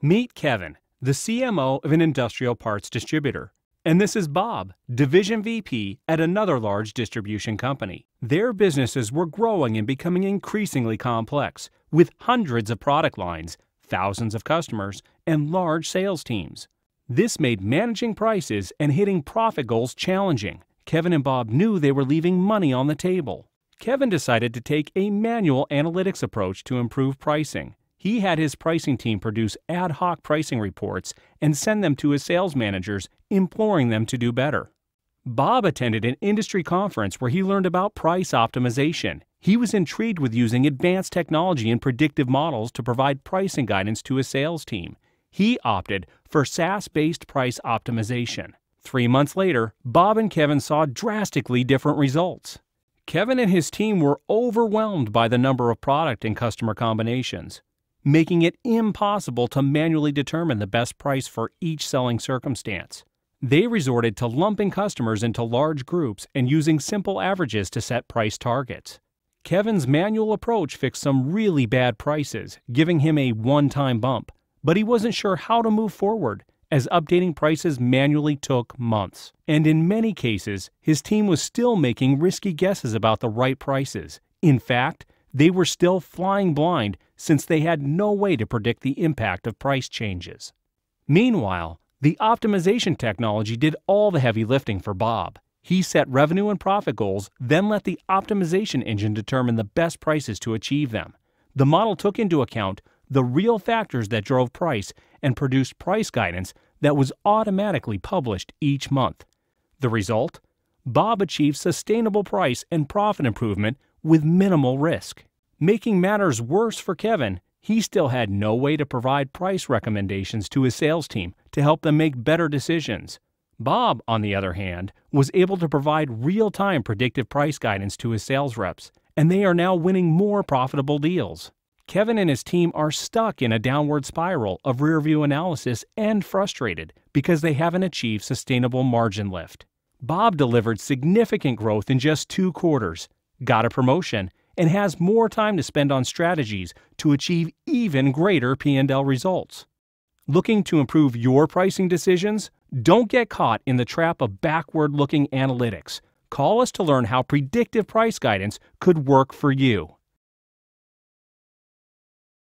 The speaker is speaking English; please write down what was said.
Meet Kevin, the CMO of an industrial parts distributor. And this is Bob, Division VP at another large distribution company. Their businesses were growing and becoming increasingly complex, with hundreds of product lines, thousands of customers, and large sales teams. This made managing prices and hitting profit goals challenging. Kevin and Bob knew they were leaving money on the table. Kevin decided to take a manual analytics approach to improve pricing. He had his pricing team produce ad hoc pricing reports and send them to his sales managers, imploring them to do better. Bob attended an industry conference where he learned about price optimization. He was intrigued with using advanced technology and predictive models to provide pricing guidance to his sales team. He opted for SaaS-based price optimization. 3 months later, Bob and Kevin saw drastically different results. Kevin and his team were overwhelmed by the number of product and customer combinations, making it impossible to manually determine the best price for each selling circumstance. They resorted to lumping customers into large groups and using simple averages to set price targets. Kevin's manual approach fixed some really bad prices, giving him a one-time bump, but he wasn't sure how to move forward, as updating prices manually took months. And in many cases, his team was still making risky guesses about the right prices. In fact, they were still flying blind since they had no way to predict the impact of price changes. Meanwhile, the optimization technology did all the heavy lifting for Bob. He set revenue and profit goals, then let the optimization engine determine the best prices to achieve them. The model took into account the real factors that drove price and produced price guidance that was automatically published each month. The result? Bob achieved sustainable price and profit improvement with minimal risk. Making matters worse for Kevin, he still had no way to provide price recommendations to his sales team to help them make better decisions. Bob, on the other hand, was able to provide real-time predictive price guidance to his sales reps, and they are now winning more profitable deals. Kevin and his team are stuck in a downward spiral of rearview analysis and frustrated because they haven't achieved sustainable margin lift. Bob delivered significant growth in just 2 quarters, got a promotion, and has more time to spend on strategies to achieve even greater P&L results. Looking to improve your pricing decisions? Don't get caught in the trap of backward-looking analytics. Call us to learn how predictive price guidance could work for you.